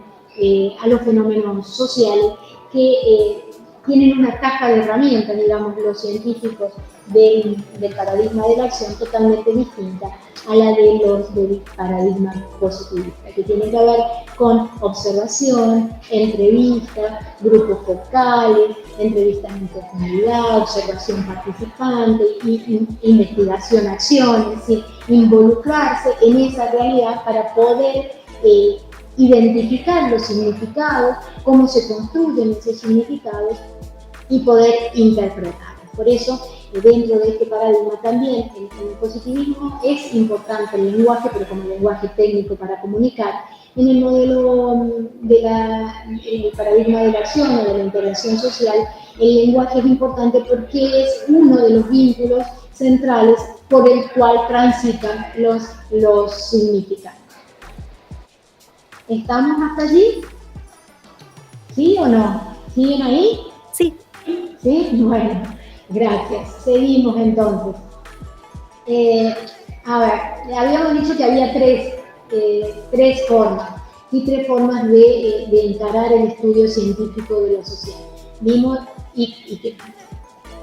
a los fenómenos sociales que tienen una caja de herramientas, digamos, los científicos del paradigma de la acción totalmente distinta a la del paradigma positivista, que tiene que ver con observación, entrevistas, grupos focales, entrevistas en profundidad, observación participante, investigación-acción, es decir, involucrarse en esa realidad para poder identificar los significados, cómo se construyen esos significados y poder interpretarlos. Por eso, dentro de este paradigma también, en el positivismo es importante el lenguaje, pero como lenguaje técnico para comunicar. En el modelo el paradigma de la acción o de la interacción social, el lenguaje es importante porque es uno de los vínculos centrales por el cual transitan los significados. ¿Estamos hasta allí? ¿Sí o no? ¿Siguen ahí? Sí. ¿Sí? Bueno, gracias. Seguimos entonces. A ver, habíamos dicho que había tres formas, y tres formas de encarar el estudio científico de la sociedad. Vimos que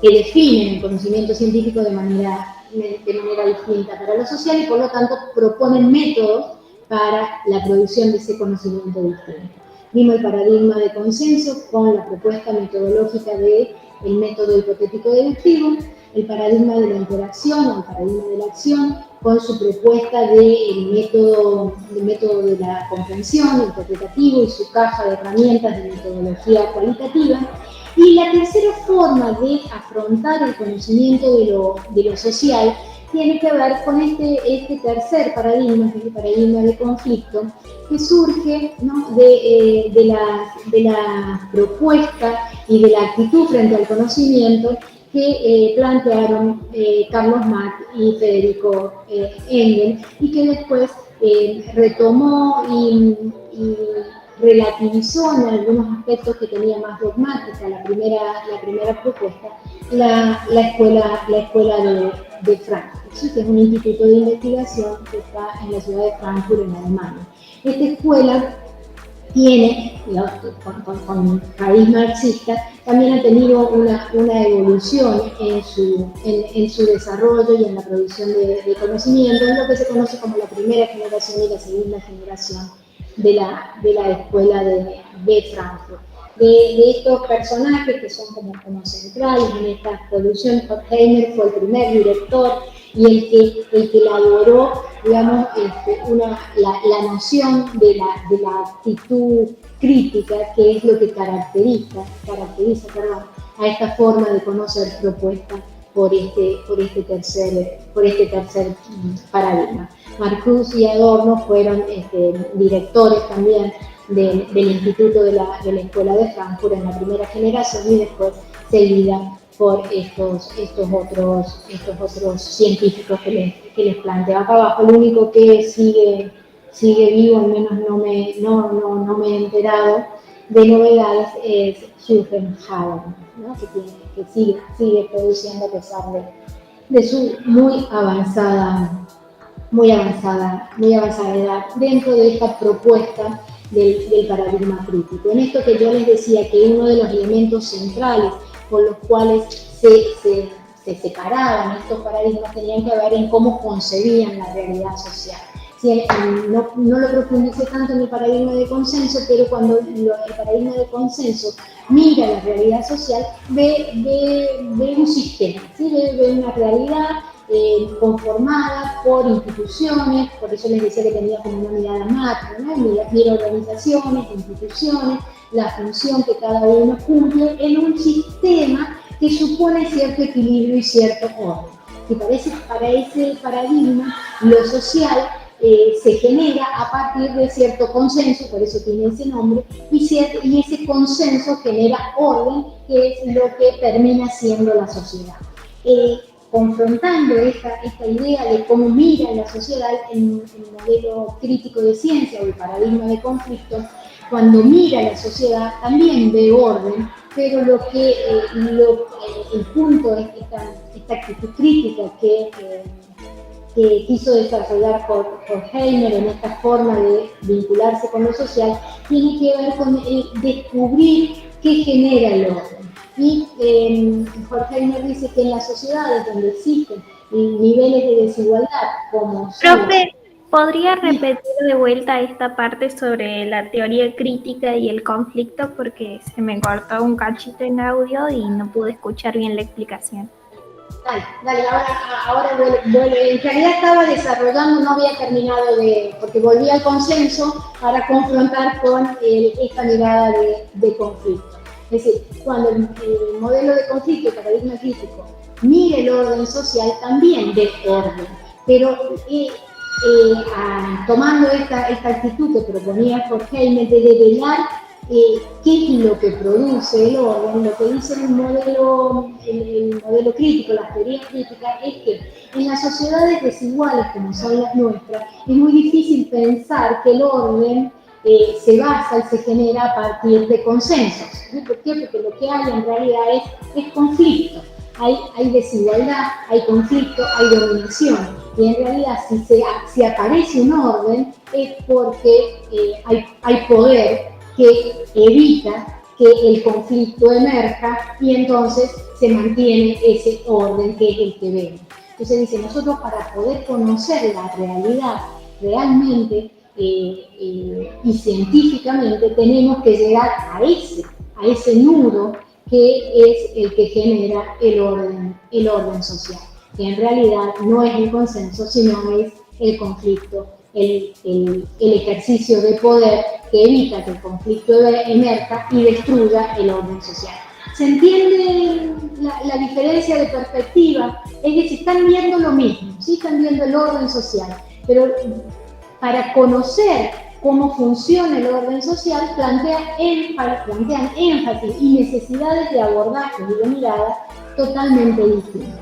definen el conocimiento científico de manera distinta para lo social y por lo tanto proponen métodos para la producción de ese conocimiento distinto. Vimos el paradigma de consenso con la propuesta metodológica del método hipotético deductivo, el paradigma de la interacción o el paradigma de la acción con su propuesta del método de la comprensión interpretativo y su caja de herramientas de metodología cualitativa. Y la tercera forma de afrontar el conocimiento de lo social tiene que ver con este tercer paradigma, que es el paradigma de conflicto, que surge, ¿no?, de la propuesta y de la actitud frente al conocimiento que plantearon Carlos Marx y Federico Engels, y que después retomó y relativizó en algunos aspectos que tenía más dogmática la primera propuesta, la escuela de Frankfurt, ¿sí?, que es un instituto de investigación que está en la ciudad de Frankfurt, en Alemania. Esta escuela tiene, con raíz marxista, también ha tenido una evolución en su desarrollo y en la producción de conocimiento, en lo que se conoce como la primera generación y la segunda generación de la escuela de Frankfurt. De estos personajes que son como centrales en esta producción, Horkheimer fue el primer director y el que elaboró, digamos, la noción de la actitud crítica, que es lo que caracteriza a esta forma de conocer propuestas por este tercer paradigma. Marcuse y Adorno fueron directores también del Instituto de la Escuela de Frankfurt en la primera generación y después seguida por estos otros científicos que les planteo acá abajo. El único que sigue vivo, al menos no me he enterado de novedades, es Jürgen Habermas, ¿no?, que sigue produciendo a pesar de su muy avanzada edad dentro de esta propuesta del paradigma crítico. En esto que yo les decía que uno de los elementos centrales por los cuales se separaban estos paradigmas tenían que ver en cómo concebían la realidad social. Sí, no lo profundicé tanto en el paradigma de consenso, pero cuando el paradigma de consenso mira la realidad social, ve un sistema, ¿sí?, ve una realidad conformada por instituciones, por eso les decía que tenía como una mirada macro, ¿no?, mira organizaciones, instituciones, la función que cada uno cumple en un sistema que supone cierto equilibrio y cierto orden. Y para ese paradigma, lo social se genera a partir de cierto consenso, por eso tiene ese nombre, y ese consenso genera orden, que es lo que termina siendo la sociedad. Confrontando esta idea de cómo mira la sociedad en el modelo crítico de ciencia o el paradigma de conflicto, cuando mira la sociedad también ve orden, pero el punto es que esta actitud crítica que quiso desarrollar Horkheimer en esta forma de vincularse con lo social, tiene que ver con descubrir qué genera el orden. Y Horkheimer dice que en las sociedades donde existen niveles de desigualdad como Profe, ¿podría repetir de vuelta esta parte sobre la teoría crítica y el conflicto? Porque se me cortó un cachito en audio y no pude escuchar bien la explicación. Dale, ahora vuelvo. En realidad estaba desarrollando, no había terminado porque volví al consenso para confrontar con esta mirada de conflicto. Es decir, cuando el modelo de conflicto, el paradigma crítico, mire el orden social, también ve orden, pero tomando esta actitud que proponía Horkheimer de develar qué es lo que produce el orden, lo que dice el modelo crítico, la teoría crítica, es que en las sociedades desiguales como son las nuestras, es muy difícil pensar que el orden se basa y se genera a partir de consensos. ¿Por qué? Porque lo que hay en realidad es conflicto. Hay desigualdad, hay conflicto, hay dominación. Y en realidad si aparece un orden es porque hay poder que evita que el conflicto emerja y entonces se mantiene ese orden que es el que vemos. Entonces dice, nosotros para poder conocer la realidad realmente y científicamente tenemos que llegar a ese nudo que es el que genera el orden social, que en realidad no es el consenso, sino es el conflicto, el ejercicio de poder que evita que el conflicto emerja y destruya el orden social. ¿Se entiende la diferencia de perspectiva? Es que se están viendo lo mismo, ¿sí? Están viendo el orden social, pero para conocer cómo funciona el orden social, plantean énfasis y necesidades de abordaje y de mirada totalmente distintas.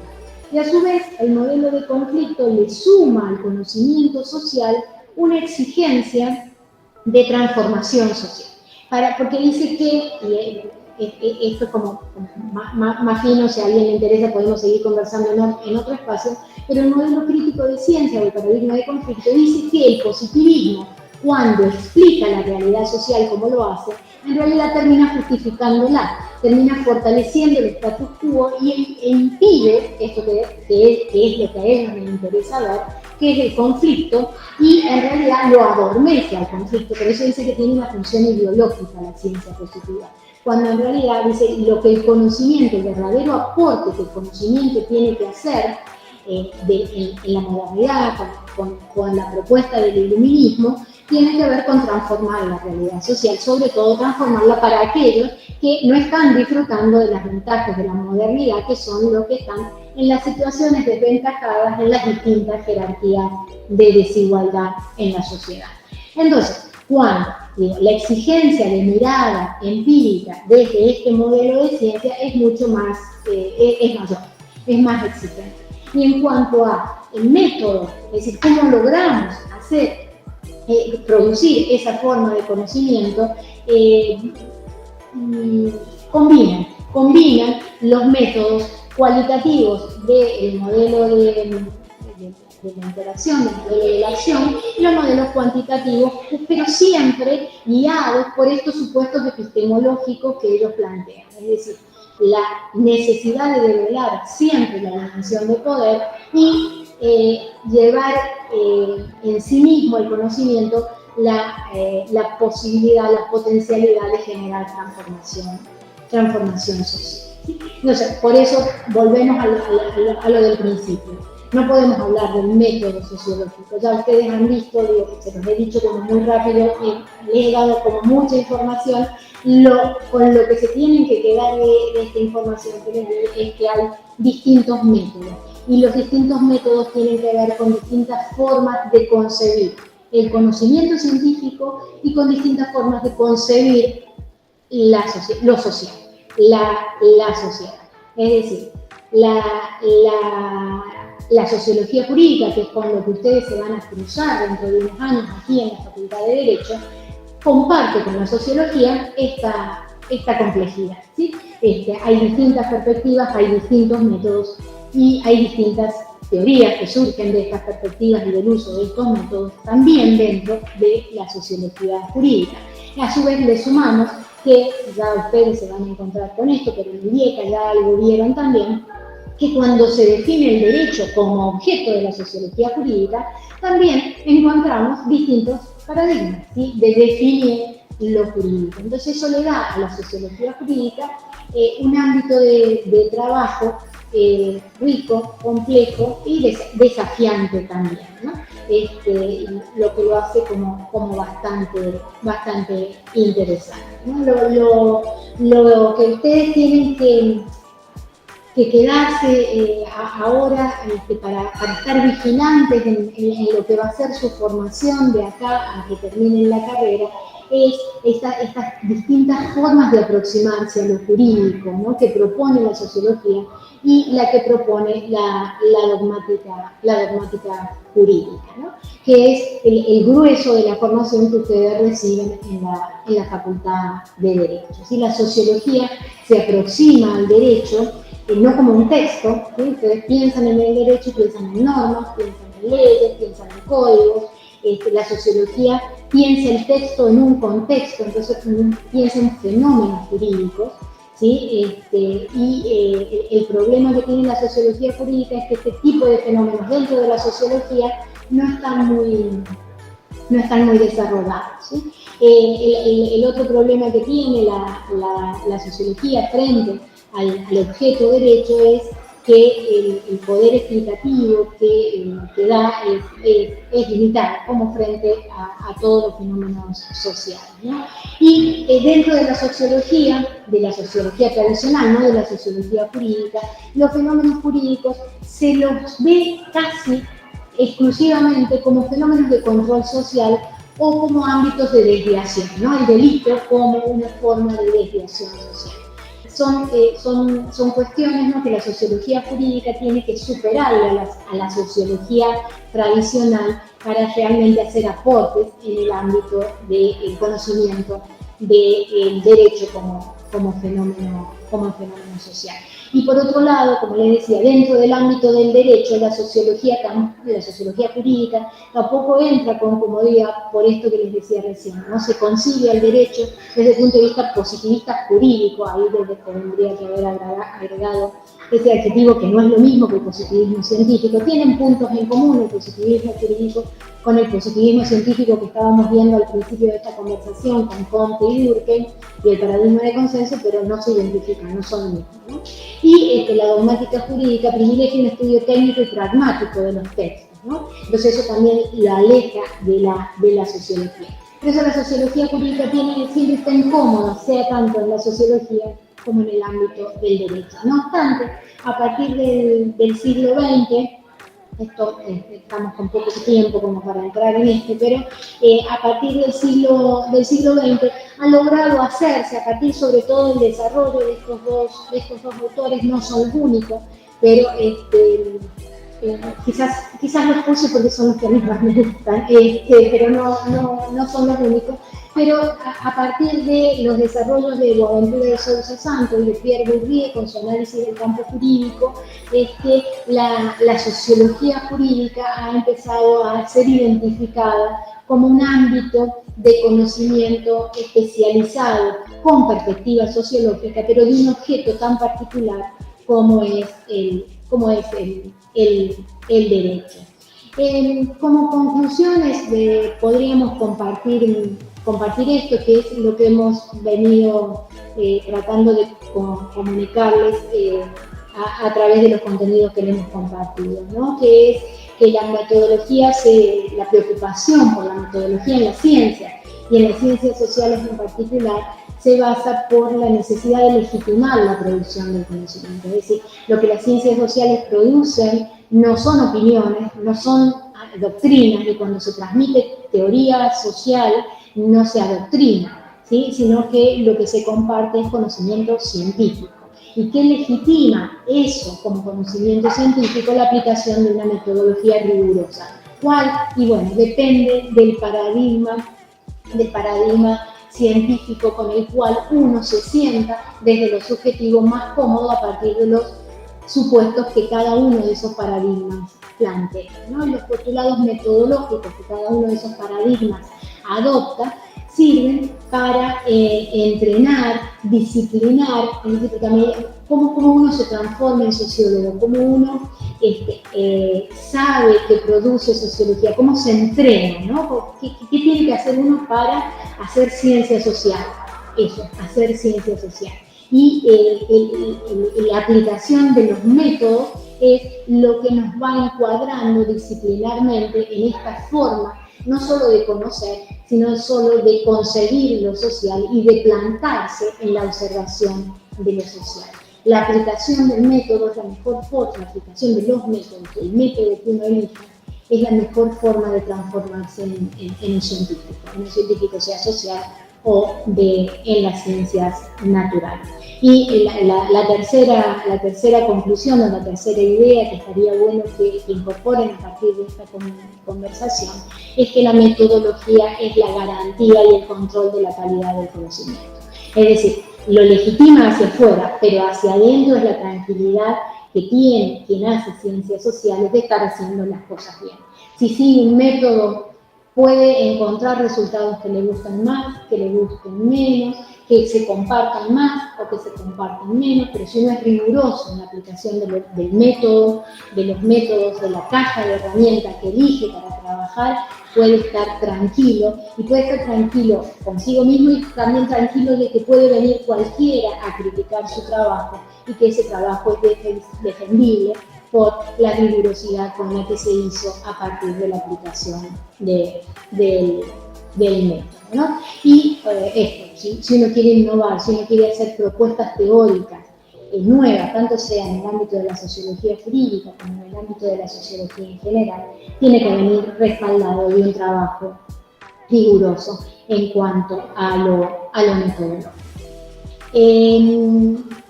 Y a su vez, el modelo de conflicto le suma al conocimiento social una exigencia de transformación social. Porque dice que, y esto es como más fino, si a alguien le interesa podemos seguir conversando en otro espacio, pero el modelo crítico de ciencia o el paradigma de conflicto dice que el positivismo, cuando explica la realidad social como lo hace, en realidad termina justificándola, termina fortaleciendo el status quo e impide esto que es lo que a ellos les interesa ver, que es el conflicto, y en realidad lo adormece al conflicto. Por eso dice que tiene una función ideológica la ciencia positiva, cuando en realidad dice lo que el conocimiento, el verdadero aporte que el conocimiento tiene que hacer en la modernidad, con la propuesta del iluminismo, tiene que ver con transformar la realidad social, sobre todo transformarla para aquellos que no están disfrutando de las ventajas de la modernidad, que son los que están en las situaciones desventajadas en las distintas jerarquías de desigualdad en la sociedad. Entonces, cuando la exigencia de mirada empírica desde este modelo de ciencia es mucho más, es mayor, es más exigente. Y en cuanto a el método, es decir, cómo logramos producir esa forma de conocimiento, combinan los métodos cualitativos del modelo de la interacción, del modelo de la acción, y los modelos cuantitativos, pero siempre guiados por estos supuestos epistemológicos que ellos plantean. Es decir, la necesidad de develar siempre la dimensión de poder y llevar en sí mismo el conocimiento la posibilidad, la potencialidad de generar transformación social. ¿Sí? Entonces, por eso volvemos a lo del principio. No podemos hablar del método sociológico. Ya ustedes han visto, se los he dicho como muy rápido, les he dado como mucha información. Con lo que se tienen que quedar de esta información que les di es que hay distintos métodos. Y los distintos métodos tienen que ver con distintas formas de concebir el conocimiento científico y con distintas formas de concebir lo social, la sociedad. Es decir, la sociología jurídica, que es con lo que ustedes se van a cruzar dentro de unos años aquí en la Facultad de Derecho, comparte con la sociología esta complejidad, ¿sí? Hay distintas perspectivas, hay distintos métodos y hay distintas teorías que surgen de estas perspectivas y del uso de estos métodos también dentro de la sociología jurídica. A su vez le sumamos que ya ustedes se van a encontrar con esto, pero en el IECA ya algo vieron también, que cuando se define el derecho como objeto de la sociología jurídica, también encontramos distintos paradigmas, ¿sí?, de definir lo jurídico. Entonces eso le da a la sociología jurídica un ámbito de trabajo rico, complejo y desafiante también, ¿no? Lo que lo hace como bastante interesante, ¿no? Lo que ustedes tienen que quedarse ahora para estar vigilantes en lo que va a ser su formación de acá a que terminen la carrera, es estas distintas formas de aproximarse a lo jurídico, ¿no?, que propone la sociología y la que propone la dogmática jurídica, ¿no?, que es el grueso de la formación que ustedes reciben en la Facultad de Derecho. ¿Sí? La sociología se aproxima al derecho no como un texto, ¿sí? Ustedes piensan en el derecho, piensan en normas, piensan en leyes, piensan en códigos. La sociología piensa el texto en un contexto, entonces piensa en fenómenos jurídicos, ¿sí? El problema que tiene la sociología jurídica es que este tipo de fenómenos dentro de la sociología no están muy desarrollados, ¿sí? El otro problema que tiene la sociología frente al objeto derecho es que el poder explicativo que da es limitado, como frente a todos los fenómenos sociales, ¿no? Y dentro de la sociología tradicional, no de la sociología jurídica, los fenómenos jurídicos se los ve casi exclusivamente como fenómenos de control social o como ámbitos de desviación, ¿no? El delito como una forma de desviación social. Son cuestiones, ¿no?, que la sociología jurídica tiene que superarle a la sociología tradicional para realmente hacer aportes en el ámbito del conocimiento del derecho como fenómeno social. Y por otro lado, como les decía, dentro del ámbito del derecho, la sociología jurídica tampoco entra con comodidad por esto que les decía recién, ¿no? Se concibe al derecho desde el punto de vista positivista jurídico, ahí desde tendría que haber agregado ese adjetivo que no es lo mismo que el positivismo científico. Tienen puntos en común el positivismo jurídico con el positivismo científico que estábamos viendo al principio de esta conversación con Comte y Durkheim y el paradigma de consenso, pero no se identifican, no son mismos, ¿no? Y la dogmática jurídica privilegia un estudio técnico y pragmático de los textos, ¿no? Entonces eso también la aleja de la sociología. Por eso la sociología jurídica siempre está incómoda, sea tanto en la sociología como en el ámbito del derecho. No obstante, a partir del siglo XX, estamos con poco tiempo como para entrar en pero a partir del siglo XX ha logrado hacerse, a partir sobre todo del desarrollo de estos dos autores, no son los únicos, pero quizás los puse porque son los que a mí más me gustan, pero no son los únicos. Pero a partir de los desarrollos de Boaventura de Sousa Santos y de Pierre Bourdieu con su análisis del campo jurídico, la sociología jurídica ha empezado a ser identificada como un ámbito de conocimiento especializado con perspectiva sociológica, pero de un objeto tan particular como es el derecho. Como conclusiones podríamos compartir esto, que es lo que hemos venido tratando de comunicarles a través de los contenidos que les hemos compartido, ¿no? Que es que la preocupación por la metodología en la ciencia y en las ciencias sociales en particular se basa por la necesidad de legitimar la producción del conocimiento. Es decir, lo que las ciencias sociales producen no son opiniones, no son doctrinas, y cuando se transmite teoría social no se adoctrina, ¿sí?, sino que lo que se comparte es conocimiento científico. ¿Y qué legitima eso como conocimiento científico? La aplicación de una metodología rigurosa. ¿Cuál? Y bueno, depende del paradigma científico con el cual uno se sienta desde lo subjetivo más cómodo a partir de los supuestos que cada uno de esos paradigmas plantea, ¿no? Y los postulados metodológicos que cada uno de esos paradigmas adopta sirven para entrenar, disciplinar, es decir, también cómo uno se transforma en sociólogo, cómo uno sabe que produce sociología, cómo se entrena, ¿no? ¿Qué tiene que hacer uno para hacer ciencia social? Eso, hacer ciencia social. Y la aplicación de los métodos es lo que nos va encuadrando disciplinarmente en esta forma, no solo de conocer, sino solo de conseguir lo social y de plantarse en la observación de lo social. La aplicación del método es la mejor forma, la aplicación de los métodos, el método que uno elija, es la mejor forma de transformarse en un científico sea social o en las ciencias naturales. Y la tercera conclusión o la tercera idea que estaría bueno que incorporen a partir de esta conversación es que la metodología es la garantía y el control de la calidad del conocimiento. Es decir, lo legitima hacia afuera, pero hacia adentro es la tranquilidad que tiene quien hace ciencias sociales de estar haciendo las cosas bien. Si sigue un método, puede encontrar resultados que le gustan más, que le gusten menos, que se compartan más o que se compartan menos, pero si uno es riguroso en la aplicación del método, de los métodos, de la caja de herramientas que elige para trabajar, puede estar tranquilo, y puede estar tranquilo consigo mismo y también tranquilo de que puede venir cualquiera a criticar su trabajo y que ese trabajo es defendible por la rigurosidad con la que se hizo a partir de la aplicación del método, ¿no? Y si uno quiere innovar, si uno quiere hacer propuestas teóricas nuevas, tanto sea en el ámbito de la sociología jurídica como en el ámbito de la sociología en general, tiene que venir respaldado de un trabajo riguroso en cuanto a lo metodológico.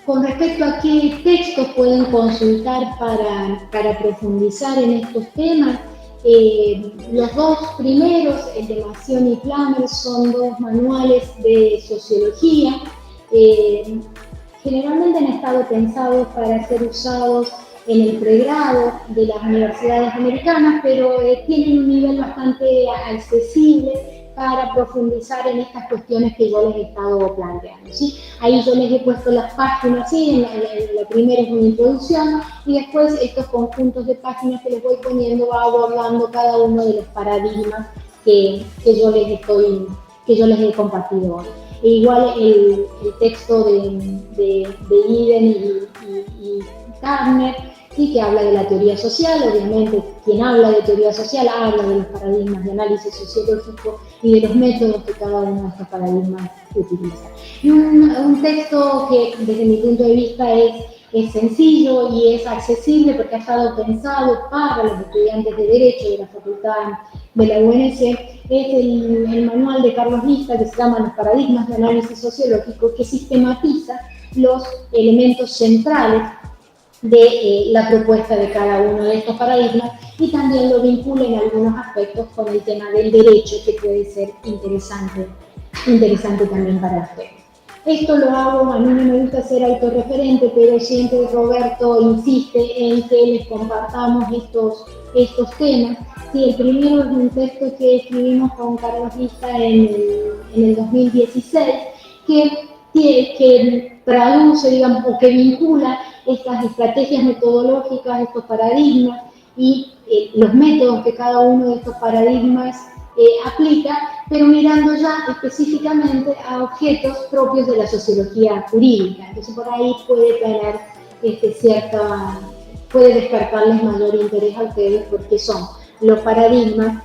Con respecto a qué textos pueden consultar para profundizar en estos temas, los dos primeros, el de Mación y Plamer, son dos manuales de sociología. Generalmente han estado pensados para ser usados en el pregrado de las universidades americanas, pero tienen un nivel bastante accesible para profundizar en estas cuestiones que yo les he estado planteando, ¿sí? Ahí yo les he puesto las páginas, ¿sí? La primera es una introducción y después estos conjuntos de páginas que les voy poniendo va abordando cada uno de los paradigmas que yo les he compartido hoy. E igual el texto de Iden y Gardner, ¿sí? Que habla de la teoría social. Obviamente quien habla de teoría social habla de los paradigmas de análisis sociológico y de los métodos que cada uno de estos paradigmas utiliza. Y un texto que desde mi punto de vista es sencillo y es accesible porque ha estado pensado para los estudiantes de Derecho de la Facultad de la UNC, es el manual de Carlos Lista que se llama Los paradigmas de análisis sociológico, que sistematiza los elementos centrales de la propuesta de cada uno de estos paradigmas y también lo vincula en algunos aspectos con el tema del derecho, que puede ser interesante también para ustedes. Esto lo hago, a mí no me gusta ser autorreferente, pero siempre Roberto insiste en que les compartamos estos temas. Sí, el primero es un texto que escribimos con Carlos Lista en el 2016, que traduce, digamos, o que vincula estas estrategias metodológicas, estos paradigmas y los métodos que cada uno de estos paradigmas aplica, pero mirando ya específicamente a objetos propios de la sociología jurídica. Entonces por ahí puede tener puede despertarles mayor interés a ustedes porque son los paradigmas,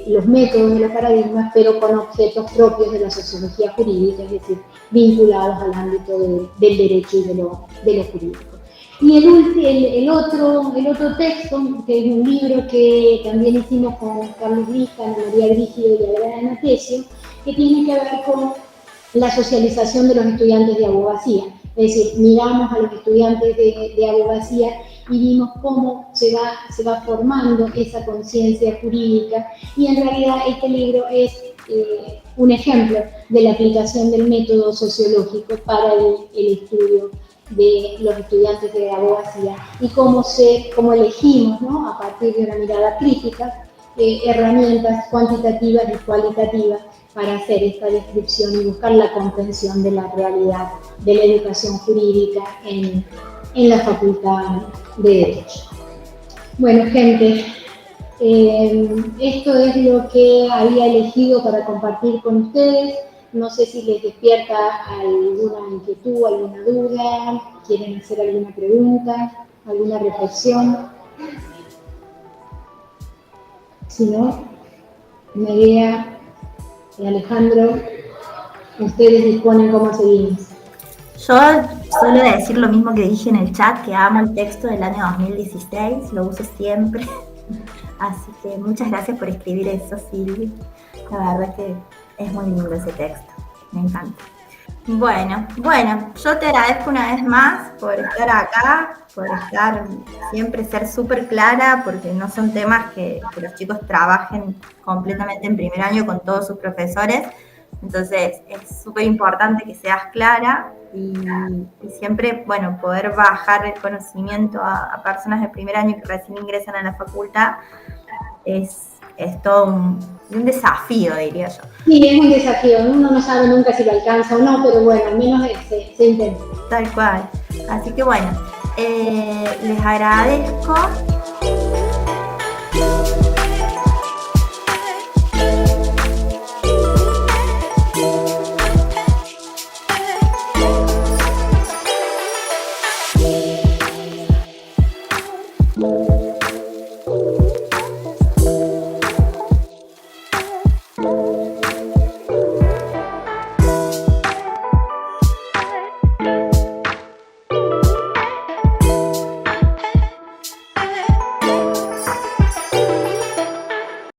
los métodos de los paradigmas, pero con objetos propios de la sociología jurídica, es decir, vinculados al ámbito del derecho y de lo jurídico. Y el otro texto, que es un libro que también hicimos con Carlos Lista, Ana María Brígido y Adriana Natesio, que tiene que ver con la socialización de los estudiantes de abogacía. Es decir, miramos a los estudiantes de abogacía y vimos cómo se va formando esa conciencia jurídica, y en realidad este libro es un ejemplo de la aplicación del método sociológico para el estudio de los estudiantes de abogacía y cómo elegimos, ¿no?, a partir de una mirada crítica, herramientas cuantitativas y cualitativas para hacer esta descripción y buscar la comprensión de la realidad de la educación jurídica en la Facultad de Derecho. Bueno, gente, esto es lo que había elegido para compartir con ustedes. No sé si les despierta alguna inquietud, alguna duda, quieren hacer alguna pregunta, alguna reflexión. Si no, Nerea y Alejandro, ustedes disponen cómo seguimos. Yo suelo decir lo mismo que dije en el chat, que amo el texto del año 2016, lo uso siempre. Así que muchas gracias por escribir eso, Silvi. La verdad que es muy lindo ese texto, me encanta. Bueno, yo te agradezco una vez más por estar acá, por siempre ser súper clara, porque no son temas que los chicos trabajen completamente en primer año con todos sus profesores. Entonces es súper importante que seas clara y siempre, bueno, poder bajar el conocimiento a personas de primer año que recién ingresan a la facultad es todo un desafío, diría yo. Sí, es un desafío, uno no sabe nunca si lo alcanza o no, pero bueno, al menos se intenta. Tal cual. Así que bueno, les agradezco.